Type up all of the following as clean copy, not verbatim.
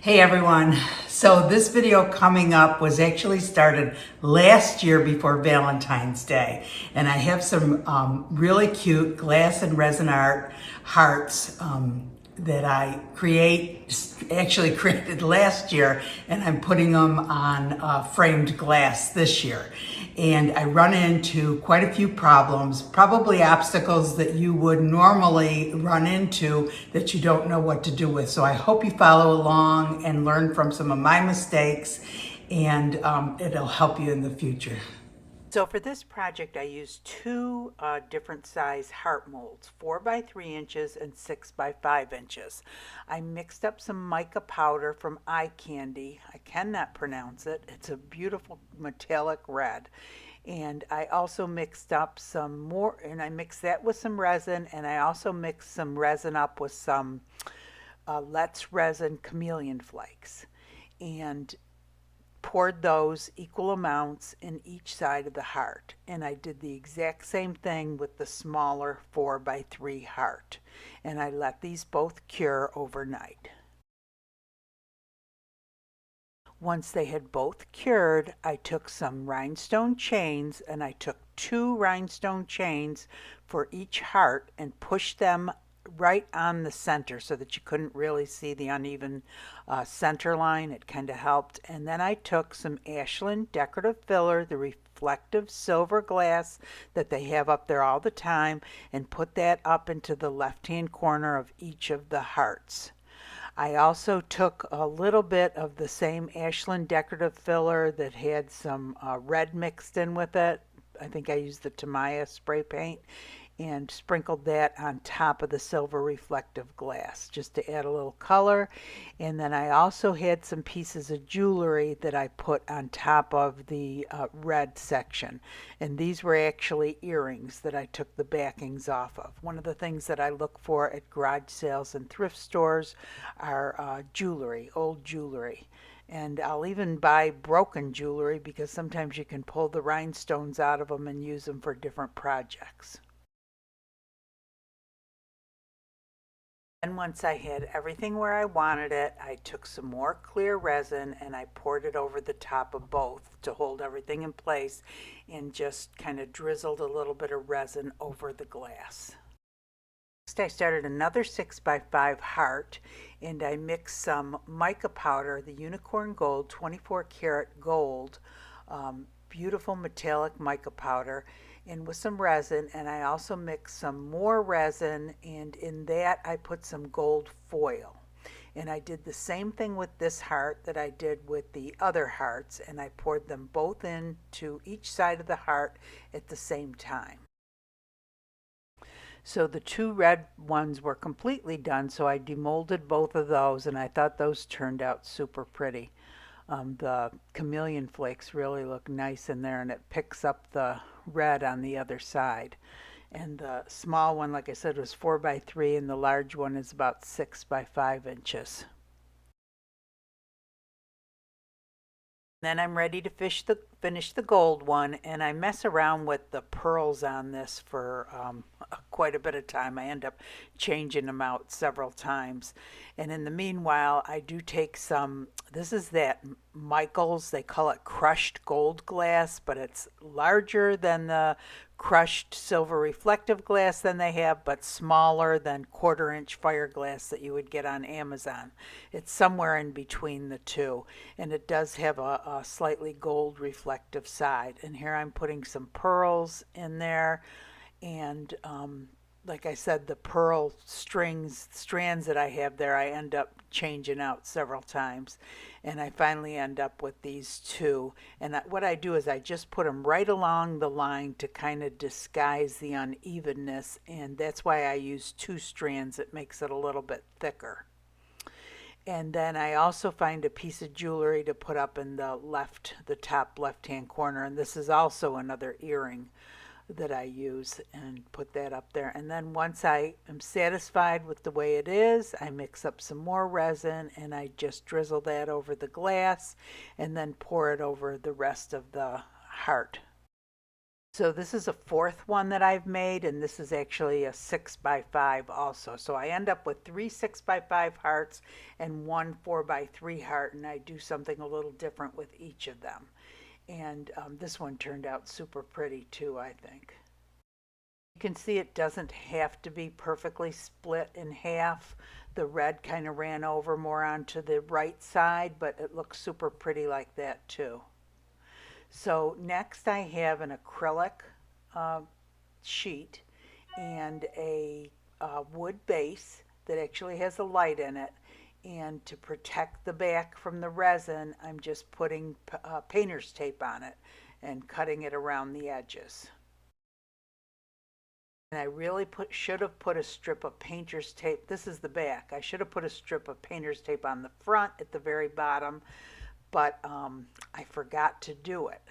Hey everyone, so this video coming up was actually started last year before Valentine's Day, and I have some really cute glass and resin art hearts that I actually created last year, and I'm putting them on framed glass this year. And I run into quite a few problems, probably obstacles that you would normally run into that you don't know what to do with. So I hope you follow along and learn from some of my mistakes, and it'll help you in the future. So for this project, I used two different size heart molds, 4 by 3 inches and 6 by 5 inches. I mixed up some mica powder from Eye Candy. I cannot pronounce it. It's a beautiful metallic red. And I also mixed up some more, and I mixed that with some resin, and I also mixed some resin up with some Let's Resin chameleon flakes. And poured those equal amounts in each side of the heart, and I did the exact same thing with the smaller 4 by 3 heart, and I let these both cure overnight. Once they had both cured, I took some rhinestone chains, and I took 2 rhinestone chains for each heart and pushed them right on the center so that you couldn't really see the uneven center line. It kind of helped. And then I took some ASHLAND decorative filler, the reflective silver glass that they have up there all the time, and put that up into the left hand corner of each of the hearts. I also took a little bit of the same ASHLAND decorative filler that had some red mixed in with it. I think I used the Tamiya spray paint, and sprinkled that on top of the silver reflective glass just to add a little color. And then I also had some pieces of jewelry that I put on top of the red section, and these were actually earrings that I took the backings off of. One of the things that I look for at garage sales and thrift stores are jewelry, old jewelry. And I'll even buy broken jewelry because sometimes you can pull the rhinestones out of them and use them for different projects. And once I had everything where I wanted it, I took some more clear resin and I poured it over the top of both to hold everything in place, and just kind of drizzled a little bit of resin over the glass. Next, I started another 6 by 5 heart, and I mixed some mica powder, the Unicorn Gold 24 karat gold, beautiful metallic mica powder, and with some resin. And I also mixed some more resin, and in that I put some gold foil. And I did the same thing with this heart that I did with the other hearts, and I poured them both into each side of the heart at the same time. So the 2 red ones were completely done, so I demolded both of those, and I thought those turned out super pretty. The chameleon flakes really look nice in there, and it picks up the red on the other side. And the small one, like I said, was 4 by 3, and the large one is about 6 by 5 inches. Then I'm ready to finish the gold one, and I mess around with the pearls on this for quite a bit of time. I end up changing them out several times. And in the meanwhile, I do take some, this is that Michael's, they call it crushed gold glass, but it's larger than the crushed silver reflective glass than they have, but smaller than 1/4 inch fire glass that you would get on Amazon. It's somewhere in between the two, and it does have a slightly gold reflective side. And here I'm putting some pearls in there, and like I said, the pearl strands that I have there, I end up changing out several times, and I finally end up with these 2. And what I do is I just put them right along the line to kind of disguise the unevenness, and that's why I use 2 strands. It makes it a little bit thicker. And then I also find a piece of jewelry to put up in the top left hand corner, and this is also another earring that I use, and put that up there. And then once I am satisfied with the way it is, I mix up some more resin, and I just drizzle that over the glass and then pour it over the rest of the heart. So this is a fourth one that I've made, and this is actually a 6x5 also. So I end up with 3 6x5 hearts and 1 4x3 heart, and I do something a little different with each of them. And this one turned out super pretty too, I think. You can see it doesn't have to be perfectly split in half. The red kind of ran over more onto the right side, but it looks super pretty like that too. So next I have an acrylic sheet and a wood base that actually has a light in it. And to protect the back from the resin, I'm just putting painter's tape on it and cutting it around the edges. And I really should have put a strip of painter's tape. This is the back. I should have put a strip of painter's tape on the front at the very bottom, but I forgot to do it,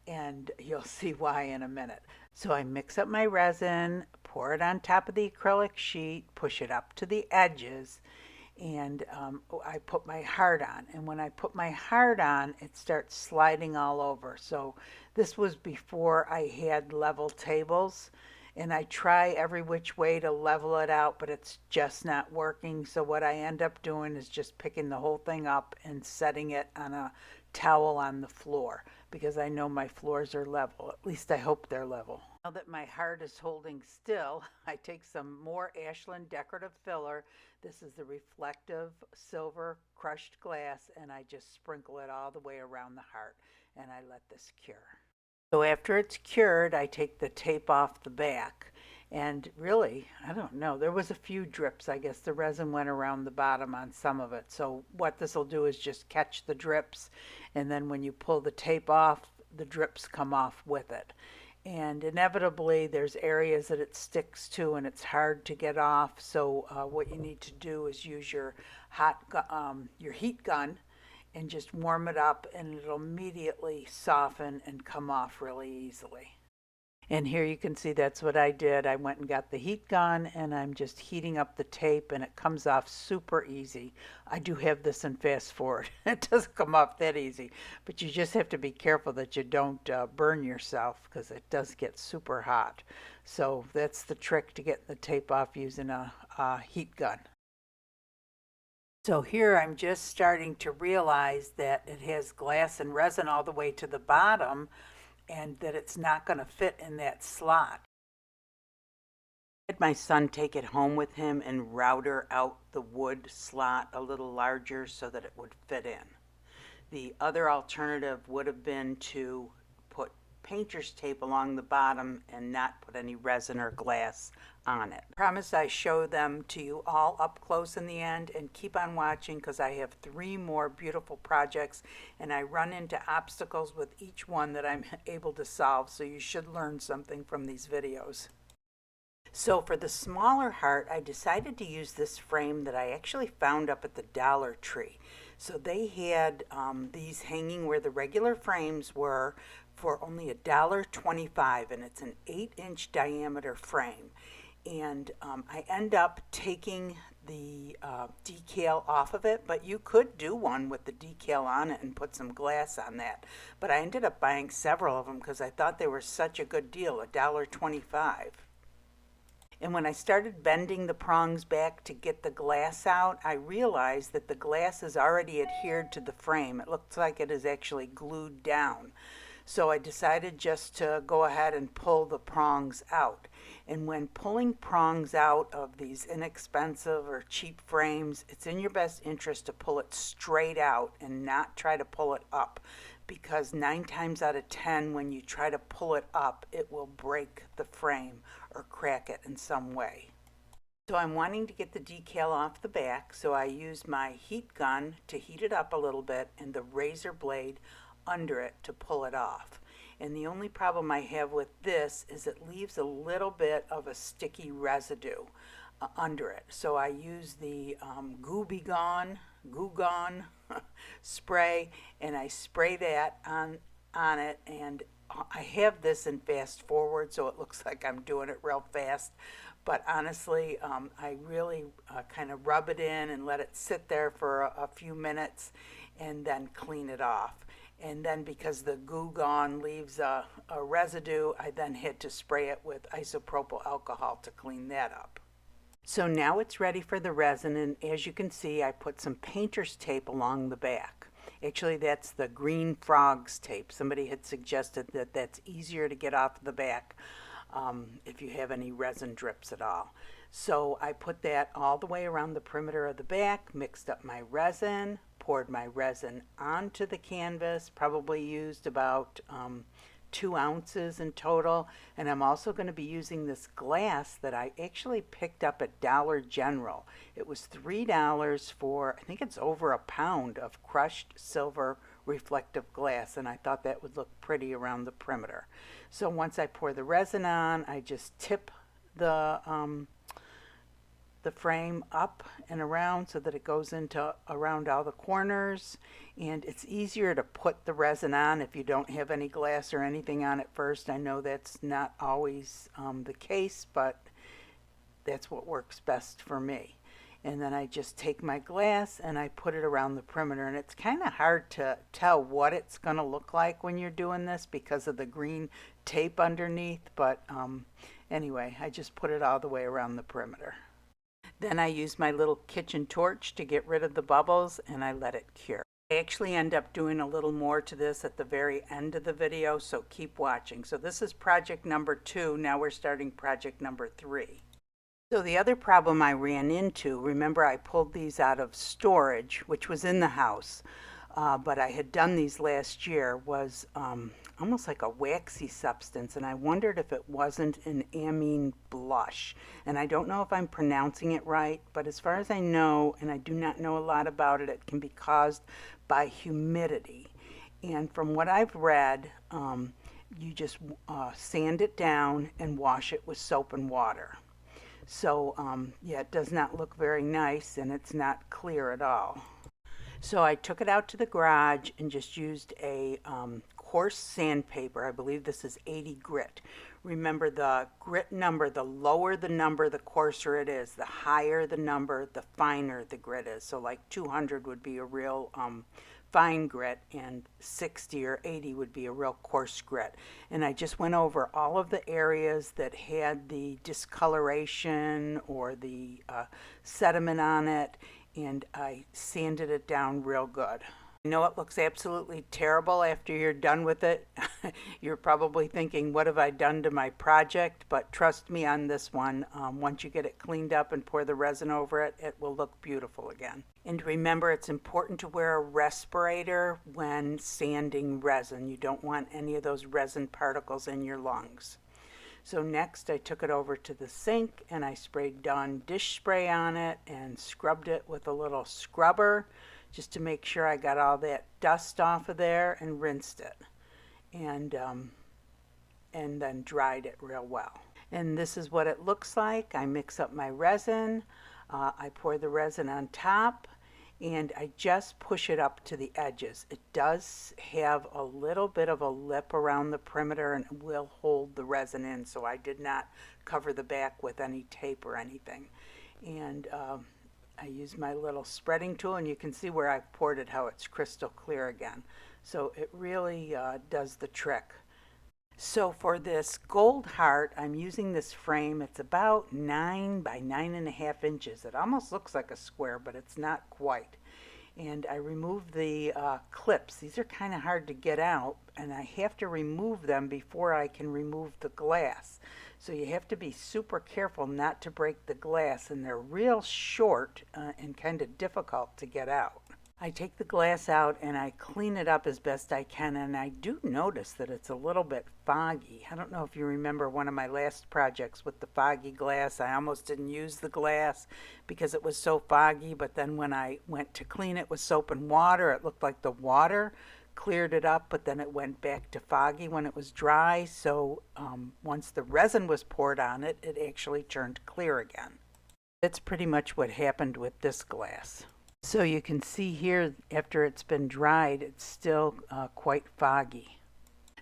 and you'll see why in a minute. So I mix up my resin, pour it on top of the acrylic sheet, push it up to the edges, and I put my heart on. And when I put my heart on, it starts sliding all over. So this was before I had level tables, and I try every which way to level it out, but it's just not working. So what I end up doing is just picking the whole thing up and setting it on a towel on the floor, because I know my floors are level. At least I hope they're level. Now that my heart is holding still, I take some more ASHLAND decorative filler. This is the reflective silver crushed glass, and I just sprinkle it all the way around the heart, and I let this cure. So after it's cured, I take the tape off the back, and really, I don't know, there was a few drips. I guess the resin went around the bottom on some of it. So what this will do is just catch the drips, and then when you pull the tape off, the drips come off with it. And inevitably there's areas that it sticks to and it's hard to get off. So what you need to do is use your your heat gun and just warm it up, and it'll immediately soften and come off really easily. And here you can see that's what I did. I went and got the heat gun, and I'm just heating up the tape, and it comes off super easy. I do have this in fast forward. It doesn't come off that easy, but you just have to be careful that you don't burn yourself, because it does get super hot. So that's the trick to get the tape off, using a heat gun. So here I'm just starting to realize that it has glass and resin all the way to the bottom, and that it's not going to fit in that slot. I had my son take it home with him and router out the wood slot a little larger so that it would fit in. The other alternative would have been to put painter's tape along the bottom and not put any resin or glass on it. I promise I show them to you all up close in the end, and keep on watching, because I have 3 more beautiful projects, and I run into obstacles with each one that I'm able to solve, so you should learn something from these videos. So for the smaller heart, I decided to use this frame that I actually found up at the Dollar Tree. So they had these hanging where the regular frames were for only $1.25, and it's an 8-inch diameter frame. And I end up taking the decal off of it, but you could do one with the decal on it and put some glass on that. But I ended up buying several of them because I thought they were such a good deal, $1.25. And when I started bending the prongs back to get the glass out, I realized that the glass is already adhered to the frame. It looks like it is actually glued down. So I decided just to go ahead and pull the prongs out. And when pulling prongs out of these inexpensive or cheap frames, it's in your best interest to pull it straight out and not try to pull it up, because 9 times out of 10 when you try to pull it up, it will break the frame or crack it in some way. So I'm wanting to get the decal off the back, so I use my heat gun to heat it up a little bit and the razor blade under it to pull it off. And the only problem I have with this is it leaves a little bit of a sticky residue under it. So I use the Goo Gone spray, and I spray that on it, and I have this in fast forward so it looks like I'm doing it real fast, but honestly I really kind of rub it in and let it sit there for a few minutes and then clean it off. And then because the Goo Gone leaves a residue, I then had to spray it with isopropyl alcohol to clean that up. So now it's ready for the resin, and as you can see, I put some painter's tape along the back. Actually, that's the Green Frogs tape. Somebody had suggested that that's easier to get off the back if you have any resin drips at all. So I put that all the way around the perimeter of the back, mixed up my resin, poured my resin onto the canvas, probably used about 2 ounces in total. And I'm also going to be using this glass that I actually picked up at Dollar General. It was $3 for, I think it's over a pound of crushed silver reflective glass, and I thought that would look pretty around the perimeter. So once I pour the resin on, I just tip the frame up and around so that it goes into around all the corners, and it's easier to put the resin on if you don't have any glass or anything on it first. I know that's not always the case, but that's what works best for me. And then I just take my glass and I put it around the perimeter, and it's kind of hard to tell what it's going to look like when you're doing this because of the green tape underneath, but anyway, I just put it all the way around the perimeter. Then I use my little kitchen torch to get rid of the bubbles, and I let it cure. I actually end up doing a little more to this at the very end of the video, so keep watching. So this is project number 2. Now we're starting project number 3. So the other problem I ran into, remember I pulled these out of storage, which was in the house, but I had done these last year, was almost like a waxy substance, and I wondered if it wasn't an amine blush. And I don't know if I'm pronouncing it right, but as far as I know, and I do not know a lot about it, it can be caused by humidity. And from what I've read, you just sand it down and wash it with soap and water. So yeah, it does not look very nice, and it's not clear at all. So I took it out to the garage and just used a coarse sandpaper. I believe this is 80 grit. Remember, the grit number, the lower the number, the coarser it is. The higher the number, the finer the grit is. So like 200 would be a real fine grit, and 60 or 80 would be a real coarse grit. And I just went over all of the areas that had the discoloration or the sediment on it, and I sanded it down real good. I know it looks absolutely terrible after you're done with it. You're probably thinking, what have I done to my project? But trust me on this one, once you get it cleaned up and pour the resin over it, it will look beautiful again. And remember, it's important to wear a respirator when sanding resin. You don't want any of those resin particles in your lungs. So next I took it over to the sink and I sprayed Dawn dish spray on it and scrubbed it with a little scrubber just to make sure I got all that dust off of there, and rinsed it, and then dried it real well. And this is what it looks like. I mix up my resin, I pour the resin on top, and I just push it up to the edges. It does have a little bit of a lip around the perimeter and it will hold the resin in, so I did not cover the back with any tape or anything. And I use my little spreading tool, and you can see where I poured it, how it's crystal clear again. So it really does the trick. So for this gold heart, I'm using this frame. It's about 9 by 9.5 inches. It almost looks like a square, but it's not quite. And I removed the clips. These are kind of hard to get out, and I have to remove them before I can remove the glass. So you have to be super careful not to break the glass, and they're real short and kind of difficult to get out. I take the glass out and I clean it up as best I can, and I do notice that it's a little bit foggy. I don't know if you remember one of my last projects with the foggy glass. I almost didn't use the glass because it was so foggy, but then when I went to clean it with soap and water, it looked like the water cleared it up, but then it went back to foggy when it was dry. So once the resin was poured on it, it actually turned clear again. That's pretty much what happened with this glass. So you can see here, after it's been dried, it's still quite foggy.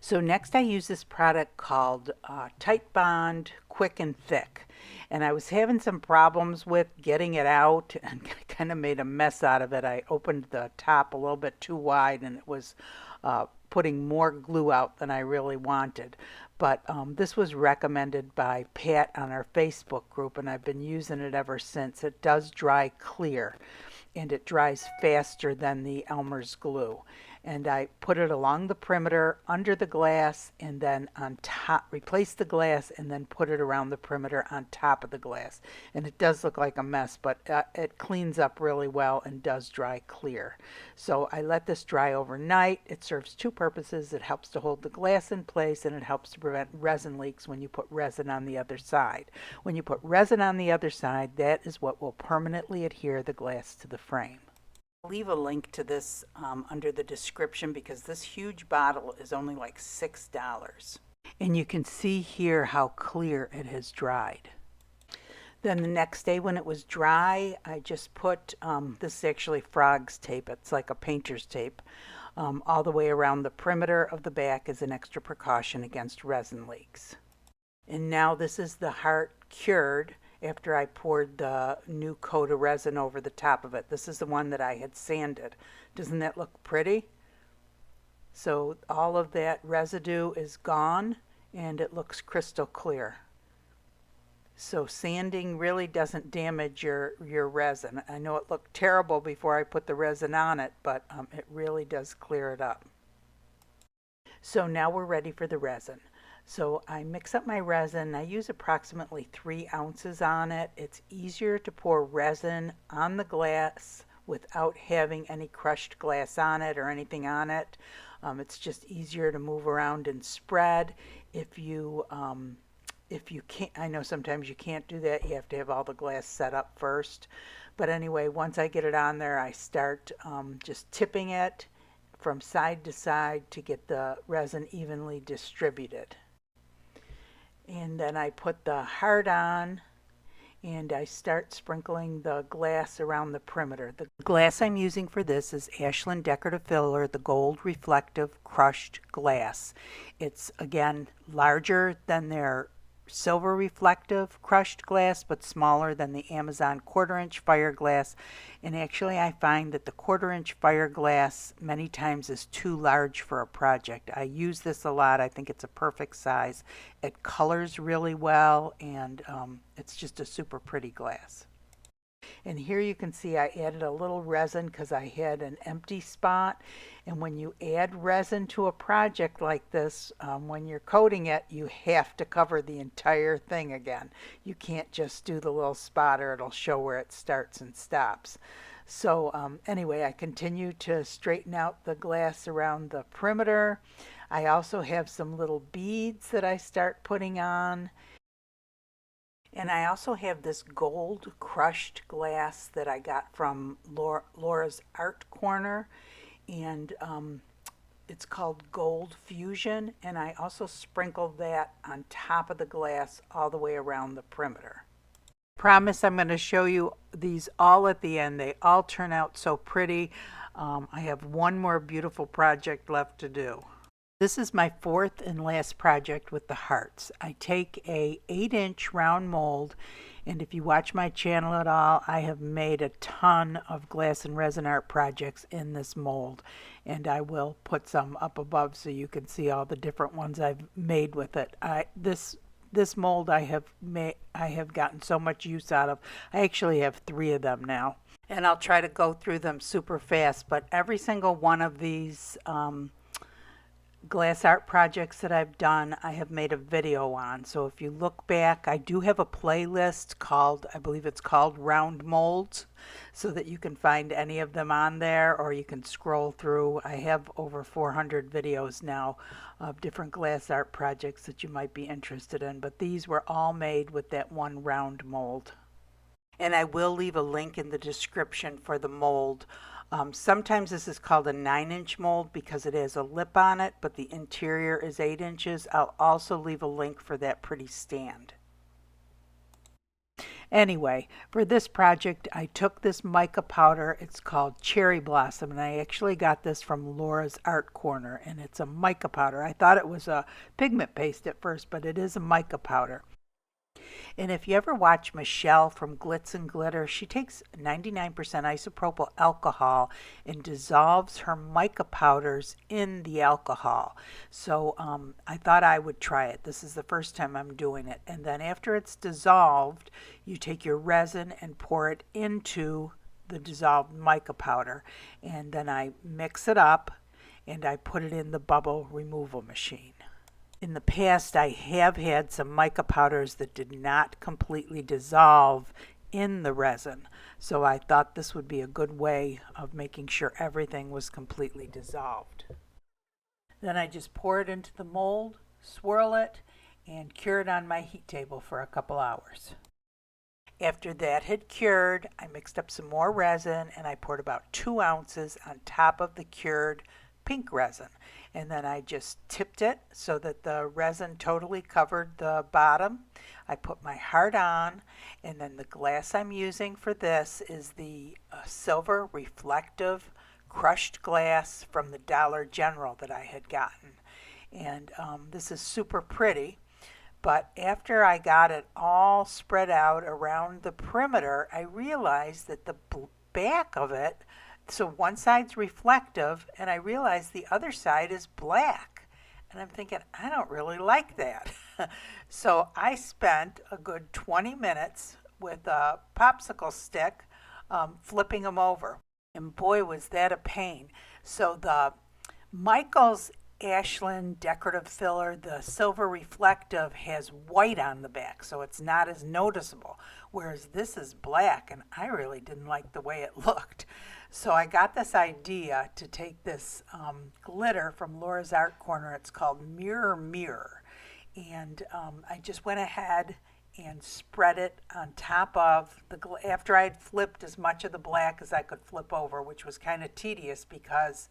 So next I use this product called Tight Bond Quick and Thick. And I was having some problems with getting it out and kind of made a mess out of it. I opened the top a little bit too wide and it was putting more glue out than I really wanted. But this was recommended by Pat on our Facebook group and I've been using it ever since. It does dry clear and it dries faster than the Elmer's glue. And I put it along the perimeter under the glass and then on top, replace the glass and then put it around the perimeter on top of the glass. And it does look like a mess, but it cleans up really well and does dry clear. So I let this dry overnight. It serves two purposes. It helps to hold the glass in place and it helps to prevent resin leaks when you put resin on the other side. When you put resin on the other side, that is what will permanently adhere the glass to the frame. I'll leave a link to this under the description because this huge bottle is only like $6. And you can see here how clear it has dried. Then the next day when it was dry, I just put, this is actually frog's tape, it's like a painter's tape, all the way around the perimeter of the back as an extra precaution against resin leaks. And now this is the heart cured after I poured the new coat of resin over the top of it. This is the one that I had sanded. Doesn't that look pretty? So all of that residue is gone and it looks crystal clear. So sanding really doesn't damage your resin. I know it looked terrible before I put the resin on it, but it really does clear it up. So now we're ready for the resin. So I mix up my resin. I use approximately 3 ounces on it. It's easier to pour resin on the glass without having any crushed glass on it or anything on it. It's just easier to move around and spread. If you can't, I know sometimes you can't do that. You have to have all the glass set up first. But anyway, once I get it on there, I start just tipping it from side to side to get the resin evenly distributed. And then I put the heart on and I start sprinkling the glass around the perimeter. The glass I'm using for this is ASHLAND Decorative Filler, the gold reflective crushed glass. It's again larger than their silver reflective crushed glass, but smaller than the Amazon 1/4 inch fire glass. And actually I find that the 1/4 inch fire glass many times is too large for a project. I use this a lot. I think it's a perfect size. It colors really well and it's just a super pretty glass. And here you can see I added a little resin because I had an empty spot. And when you add resin to a project like this, when you're coating it, you have to cover the entire thing again. You can't just do the little spot or it'll show where it starts and stops. So anyway, I continue to straighten out the glass around the perimeter. I also have some little beads that I start putting on. And I also have this gold crushed glass that I got from Laura's Art Corner, and it's called Gold Fusion, and I also sprinkled that on top of the glass all the way around the perimeter. Promise I'm going to show you these all at the end. They all turn out so pretty. I have one more beautiful project left to do. This is my 4th and last project with the hearts. I take a 8-inch round mold, and if you watch my channel at all, I have made a ton of glass and resin art projects in this mold, and I will put some up above so you can see all the different ones I've made with it. This mold I have gotten so much use out of. I actually have 3 of them now, and I'll try to go through them super fast, but every single one of these glass art projects that I've done, I have made a video on. So if you look back, I do have a playlist called, I believe it's called Round Molds, so that you can find any of them on there, or you can scroll through. I have over 400 videos now of different glass art projects that you might be interested in, but these were all made with that one round mold. And I will leave a link in the description for the mold. Sometimes this is called a 9-inch mold because it has a lip on it, but the interior is 8 inches. I'll also leave a link for that pretty stand. Anyway, for this project, I took this mica powder. It's called Cherry Blossom, and I actually got this from Laura's Art Corner, and it's a mica powder. I thought it was a pigment paste at first, but it is a mica powder. And if you ever watch Michelle from Glitz and Glitter, she takes 99% isopropyl alcohol and dissolves her mica powders in the alcohol. So I thought I would try it. This is the first time I'm doing it. And then after it's dissolved, you take your resin and pour it into the dissolved mica powder. And then I mix it up and I put it in the bubble removal machine. In the past, I have had some mica powders that did not completely dissolve in the resin, so I thought this would be a good way of making sure everything was completely dissolved. Then I just pour it into the mold, swirl it, and cure it on my heat table for a couple hours. After that had cured, I mixed up some more resin and I poured about 2 ounces on top of the cured pink resin, and then I just tipped it so that the resin totally covered the bottom. I put my heart on, and then the glass I'm using for this is the silver reflective crushed glass from the Dollar General that I had gotten, and this is super pretty. But after I got it all spread out around the perimeter, I realized that the back of it, so one side's reflective, and I realized the other side is black. And I'm thinking, I don't really like that. So I spent a good 20 minutes with a popsicle stick flipping them over. And boy, was that a pain. So the Michael's ASHLAND decorative filler, the silver reflective, has white on the back, so it's not as noticeable, whereas this is black, and I really didn't like the way it looked. So I got this idea to take this glitter from Laura's Art Corner. It's called Mirror Mirror, and I just went ahead and spread it on top of the after I had flipped as much of the black as I could flip over, which was kind of tedious because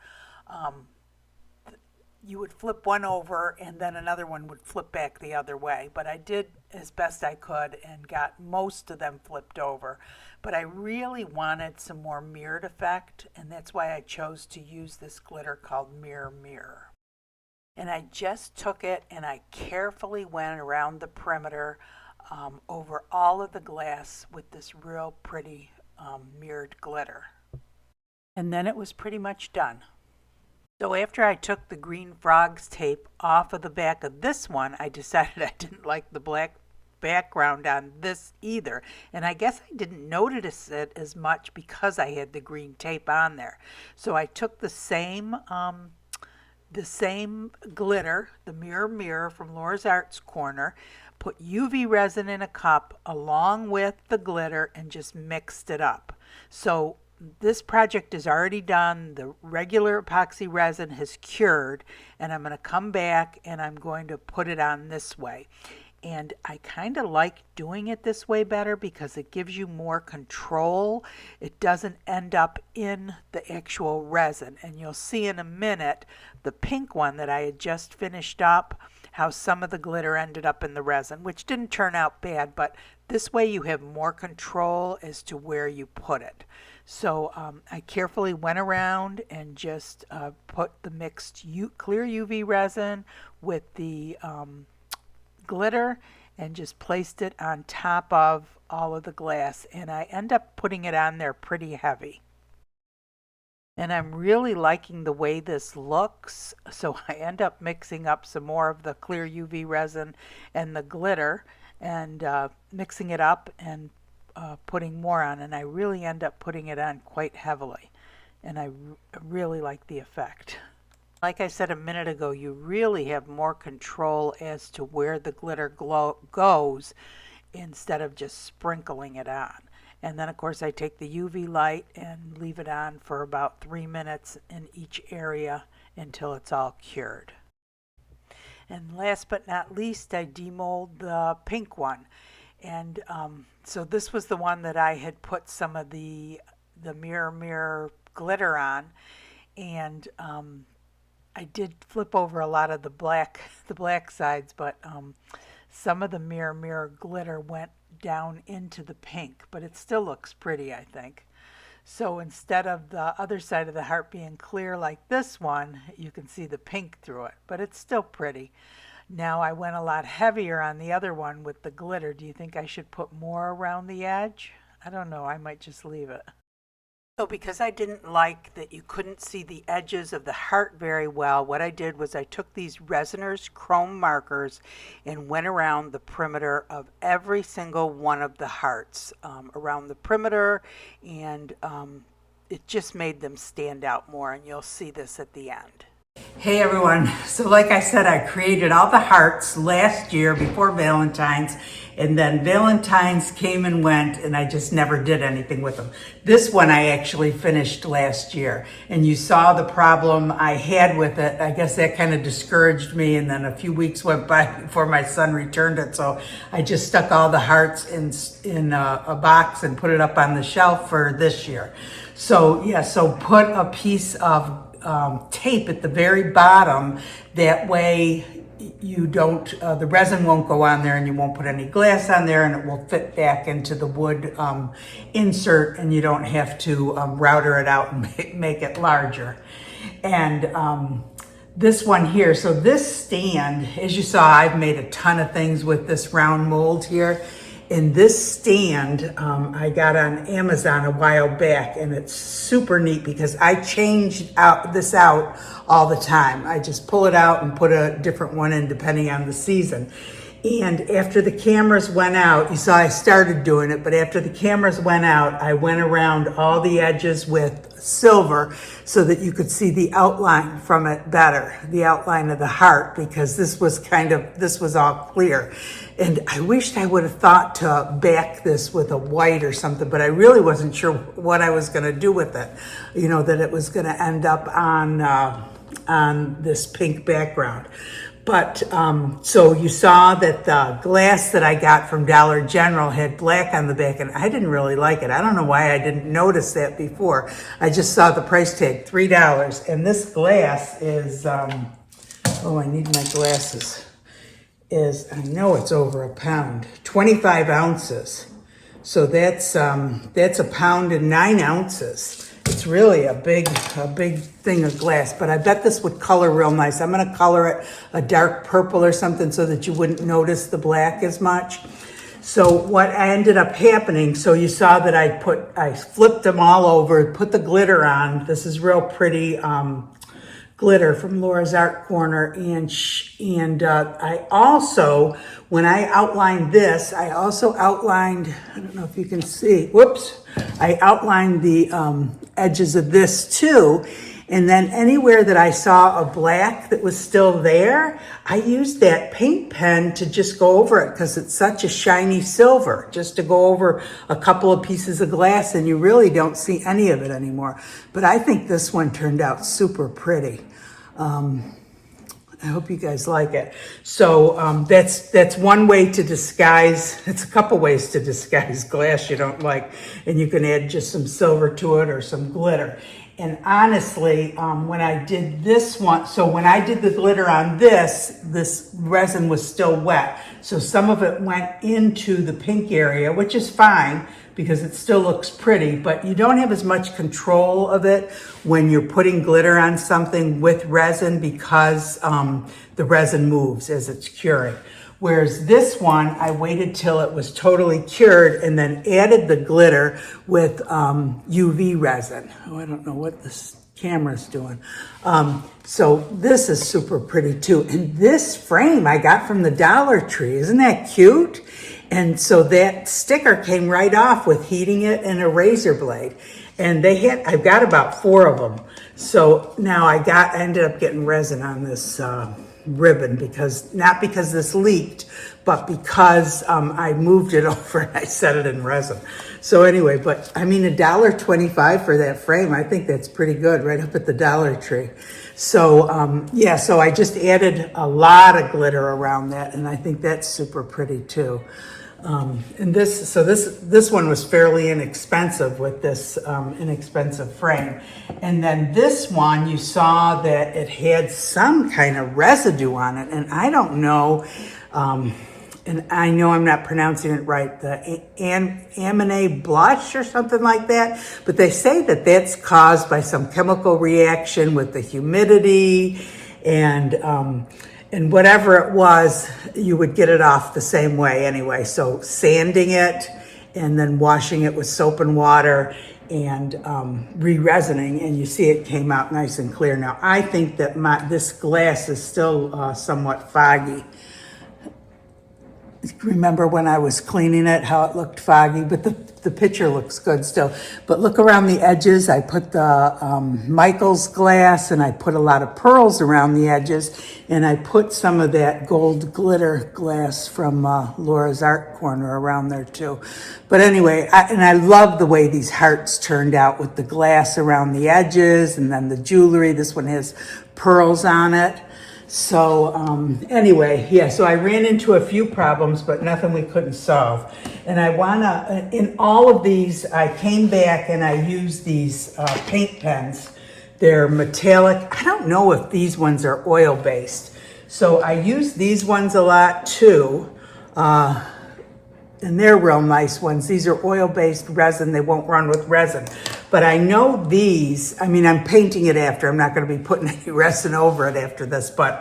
you would flip one over and then another one would flip back the other way. But I did as best I could and got most of them flipped over. But I really wanted some more mirrored effect, and that's why I chose to use this glitter called Mirror Mirror. And I just took it and I carefully went around the perimeter over all of the glass with this real pretty mirrored glitter. And then it was pretty much done. So after I took the green frogs tape off of the back of this one, I decided I didn't like the black background on this either. And I guess I didn't notice it as much because I had the green tape on there. So I took the same glitter, the Mirror Mirror from Laura's Arts Corner, put UV resin in a cup along with the glitter and just mixed it up. So this project is already done. The regular epoxy resin has cured, and I'm going to come back and I'm going to put it on this way. And I kind of like doing it this way better because it gives you more control. It doesn't end up in the actual resin. And you'll see in a minute the pink one that I had just finished up, how some of the glitter ended up in the resin, which didn't turn out bad, but this way you have more control as to where you put it. So I carefully went around and just put the mixed clear UV resin with the glitter and just placed it on top of all of the glass, and I end up putting it on there pretty heavy. And I'm really liking the way this looks, so I end up mixing up some more of the clear UV resin and the glitter and mixing it up and putting more on, and I really end up putting it on quite heavily, and I really like the effect. Like I said a minute ago, you really have more control as to where the glitter goes instead of just sprinkling it on. And then of course I take the UV light and leave it on for about 3 minutes in each area until it's all cured. And last but not least, I demold the pink one. And so this was the one that I had put some of the Mirror Mirror glitter on, and I did flip over a lot of the black sides, but some of the Mirror Mirror glitter went down into the pink, but it still looks pretty, I think. So instead of the other side of the heart being clear like this one, you can see the pink through it, but it's still pretty. Now I went a lot heavier on the other one with the glitter. Do you think I should put more around the edge? I don't know, I might just leave it. So because I didn't like that you couldn't see the edges of the heart very well, what I did was I took these Resiners chrome markers and went around the perimeter of every single one of the hearts, around the perimeter, and it just made them stand out more, and you'll see this at the end. Hey everyone, so like I said, I created all the hearts last year before Valentine's, and then Valentine's came and went and I just never did anything with them. This one I actually finished last year, and you saw the problem I had with it. I guess that kind of discouraged me, and then a few weeks went by before my son returned it, so I just stuck all the hearts in a box and put it up on the shelf for this year. So yeah, so put a piece of tape at the very bottom, that way you don't, the resin won't go on there and you won't put any glass on there, and it will fit back into the wood insert, and you don't have to router it out and make it larger. And this one here, so this stand, as you saw, I've made a ton of things with this round mold here. And this stand I got on Amazon a while back, and it's super neat because I change this out all the time. I just pull it out and put a different one in depending on the season. And after the cameras went out, you saw I started doing it, but after the cameras went out, I went around all the edges with silver so that you could see the outline from it better, the outline of the heart, because this was all clear. And I wished I would have thought to back this with a white or something, but I really wasn't sure what I was going to do with it. You know, that it was going to end up on this pink background. But so you saw that the glass that I got from Dollar General had black on the back, and I didn't really like it. I don't know why I didn't notice that before. I just saw the price tag, $3. And this glass is, oh, I need my glasses, I know it's over a pound, 25 ounces. So that's a pound and 9 ounces. It's really a big thing of glass, but I bet this would color real nice. I'm gonna color it a dark purple or something so that you wouldn't notice the black as much. So what ended up happening, so you saw that I flipped them all over, put the glitter on. This is real pretty glitter from Laura's Art Corner, and I also, when I outlined this, I also outlined, I don't know if you can see, whoops, I outlined the edges of this too, and then anywhere that I saw a black that was still there, I used that paint pen to just go over it, because it's such a shiny silver, just to go over a couple of pieces of glass and you really don't see any of it anymore. But I think this one turned out super pretty. I hope you guys like it. So that's one way to disguise. It's a couple ways to disguise glass you don't like, and you can add just some silver to it or some glitter. And honestly, when I did this one, so when I did the glitter on this resin was still wet. So some of it went into the pink area, which is fine because it still looks pretty, but you don't have as much control of it when you're putting glitter on something with resin, because the resin moves as it's curing. Whereas this one, I waited till it was totally cured and then added the glitter with UV resin. Oh, I don't know what this camera's doing. So this is super pretty too. And this frame I got from the Dollar Tree. Isn't that cute? And so that sticker came right off with heating it and a razor blade. And I've got about 4 of them. So now I ended up getting resin on this ribbon, not because this leaked, but because I moved it over and I set it in resin. So anyway, but I mean, $1.25 for that frame, I think that's pretty good, right up at the Dollar Tree. So yeah, so I just added a lot of glitter around that, and I think that's super pretty too. And this one was fairly inexpensive with this inexpensive frame. And then this one, you saw that it had some kind of residue on it, and I don't know and I know I'm not pronouncing it right, the Amine blush or something like that. But they say that that's caused by some chemical reaction with the humidity and whatever it was, you would get it off the same way anyway. So sanding it and then washing it with soap and water and re-resining, and you see it came out nice and clear. Now I think that this glass is still somewhat foggy. Remember when I was cleaning it, how it looked foggy, but the picture looks good still. But look around the edges. I put the Michaels glass, and I put a lot of pearls around the edges, and I put some of that gold glitter glass from Laura's Art Corner around there too. But anyway, I love the way these hearts turned out with the glass around the edges, and then the jewelry. This one has pearls on it. So anyway, yeah, so I ran into a few problems, but nothing we couldn't solve. And I wanna, in all of these, I came back and I used these paint pens. They're metallic. I don't know if these ones are oil-based. So I use these ones a lot too. And they're real nice ones. These are oil-based resin. They won't run with resin. But I know these, I mean, I'm painting it after. I'm not going to be putting any resin over it after this, but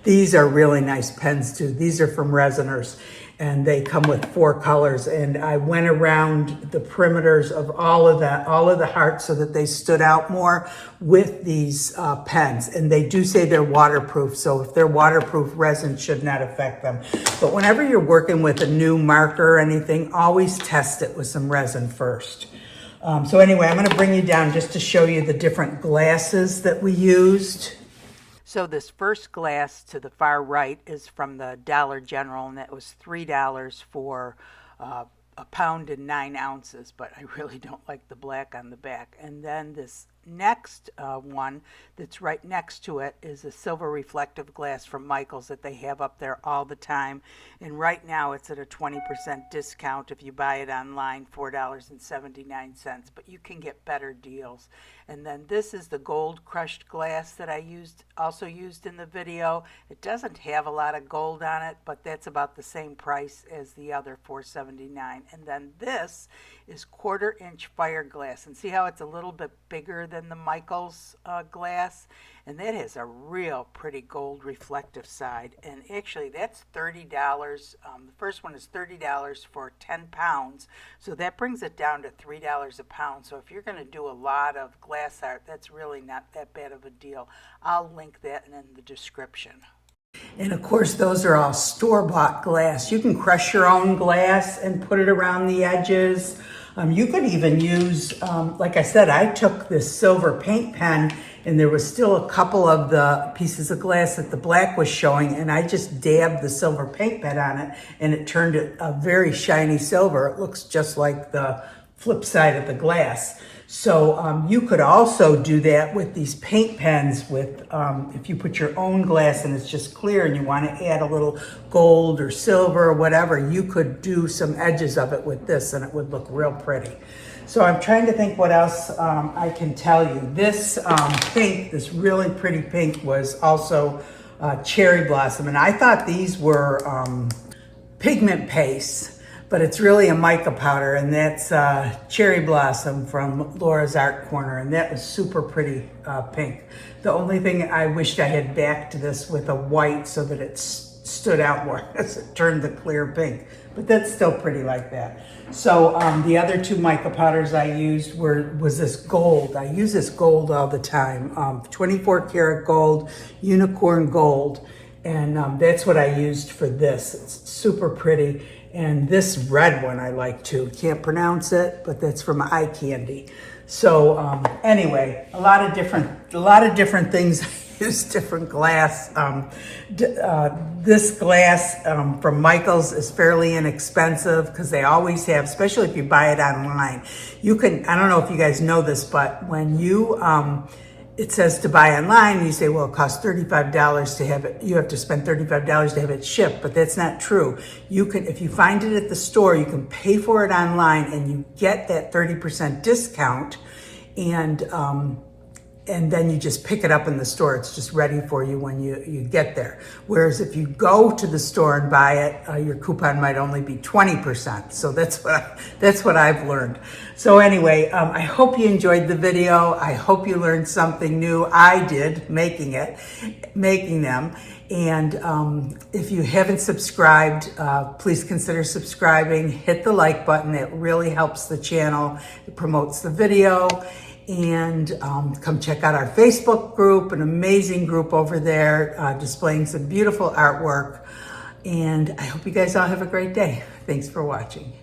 these are really nice pens too. These are from Resiners, and they come with 4 colors. And I went around the perimeters of all of the hearts so that they stood out more with these pens. And they do say they're waterproof, so if they're waterproof, resin should not affect them. But whenever you're working with a new marker or anything, always test it with some resin first. So anyway, I'm going to bring you down just to show you the different glasses that we used. So this first glass to the far right is from the Dollar General, and that was $3 for a pound and 9 ounces, but I really don't like the black on the back. And then this next one that's right next to it is a silver reflective glass from Michaels that they have up there all the time, and right now it's at a 20% discount if you buy it online, $4.79, but you can get better deals. And then this is the gold crushed glass that I also used in the video. It doesn't have a lot of gold on it, but that's about the same price as the other $4.79. And then this is 1/4-inch fire glass, and see how it's a little bit bigger than the Michaels glass, and that has a real pretty gold reflective side. And actually that's $30. The first one is $30 for 10 pounds, so that brings it down to $3 a pound. So if you're going to do a lot of glass art, that's really not that bad of a deal. I'll link that in the description. And of course, those are all store-bought glass. You can crush your own glass and put it around the edges. You could even use, like I said, I took this silver paint pen and there was still a couple of the pieces of glass that the black was showing, and I just dabbed the silver paint pen on it and it turned it a very shiny silver. It looks just like the flip side of the glass. So you could also do that with these paint pens with, if you put your own glass and it's just clear and you want to add a little gold or silver or whatever, you could do some edges of it with this and it would look real pretty. So I'm trying to think what else I can tell you. This pink, this really pretty pink, was also cherry blossom, and I thought these were pigment paste, but it's really a mica powder, and that's cherry blossom from Laura's Art Corner, and that was super pretty pink. The only thing I wished I had backed this with a white so that it stood out more as it turned the clear pink, but that's still pretty like that. So the other 2 mica powders I used was this gold. I use this gold all the time, 24 karat gold, unicorn gold, and that's what I used for this. It's super pretty. And this red one I like too. Can't pronounce it, but that's from Eye Candy. So anyway, a lot of different things. Use different glass. This glass from Michaels is fairly inexpensive because they always have, especially if you buy it online. You can, I don't know if you guys know this, but when you it says to buy online, you say, well, it costs $35 to have it. You have to spend $35 to have it shipped, but that's not true. You can, if you find it at the store, you can pay for it online and you get that 30% discount. And and then you just pick it up in the store. It's just ready for you when you get there. Whereas if you go to the store and buy it, your coupon might only be 20%. So that's what I've learned. So anyway, I hope you enjoyed the video. I hope you learned something new. I did, making them. And if you haven't subscribed, please consider subscribing. Hit the like button. It really helps the channel. It promotes the video. And come check out our Facebook group, an amazing group over there, displaying some beautiful artwork. And I hope you guys all have a great day. Thanks for watching.